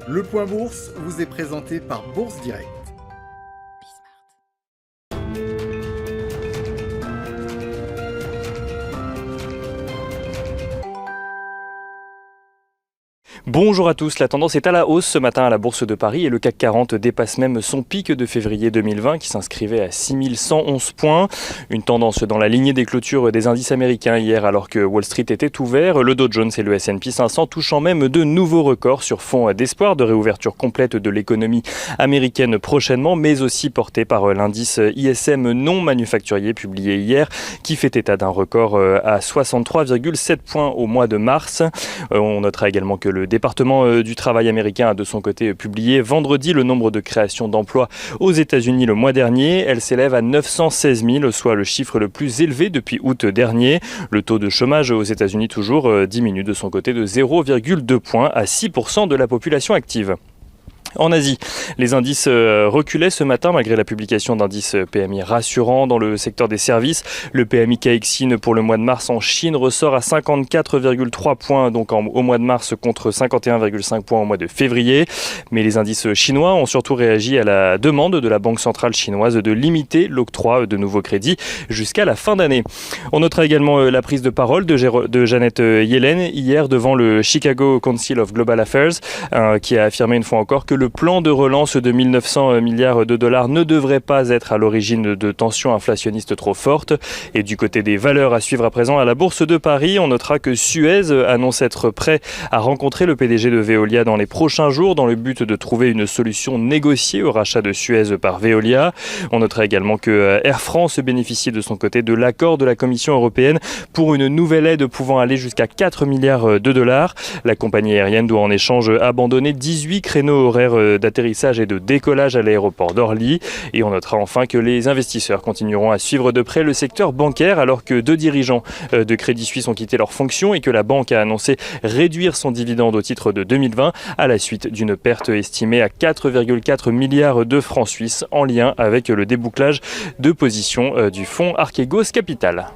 Le Point Bourse vous est présenté par Bourse Direct. Bonjour à tous, la tendance est à la hausse ce matin à la Bourse de Paris et le CAC 40 dépasse même son pic de février 2020 qui s'inscrivait à 6111 points. Une tendance dans la lignée des clôtures des indices américains hier alors que Wall Street était ouvert. Le Dow Jones et le S&P 500 touchant même de nouveaux records sur fond d'espoir de réouverture complète de l'économie américaine prochainement, mais aussi porté par l'indice ISM non manufacturier publié hier qui fait état d'un record à 63,7 points au mois de mars. On notera également que le département du travail américain a de son côté publié vendredi le nombre de créations d'emplois aux États-Unis le mois dernier. Elle s'élève à 916 000, soit le chiffre le plus élevé depuis août dernier. Le taux de chômage aux États-Unis toujours diminue de son côté de 0,2 points à 6% de la population active. En Asie, les indices reculaient ce matin malgré la publication d'indices PMI rassurants dans le secteur des services. Le PMI Caixin pour le mois de mars en Chine ressort à 54,3 points donc au mois de mars contre 51,5 points au mois de février. Mais les indices chinois ont surtout réagi à la demande de la Banque centrale chinoise de limiter l'octroi de nouveaux crédits jusqu'à la fin d'année. On notera également la prise de parole de Janet Yellen hier devant le Chicago Council of Global Affairs qui a affirmé une fois encore que le plan de relance de 1900 milliards de dollars ne devrait pas être à l'origine de tensions inflationnistes trop fortes. Et du côté des valeurs à suivre à présent à la Bourse de Paris, on notera que Suez annonce être prêt à rencontrer le PDG de Veolia dans les prochains jours dans le but de trouver une solution négociée au rachat de Suez par Veolia. On notera également que Air France bénéficie de son côté de l'accord de la Commission européenne pour une nouvelle aide pouvant aller jusqu'à 4 milliards de dollars. La compagnie aérienne doit en échange abandonner 18 créneaux horaires d'atterrissage et de décollage à l'aéroport d'Orly. Et on notera enfin que les investisseurs continueront à suivre de près le secteur bancaire alors que 2 dirigeants de Crédit Suisse ont quitté leurs fonctions et que la banque a annoncé réduire son dividende au titre de 2020 à la suite d'une perte estimée à 4,4 milliards de francs suisses en lien avec le débouclage de position du fonds Archegos Capital.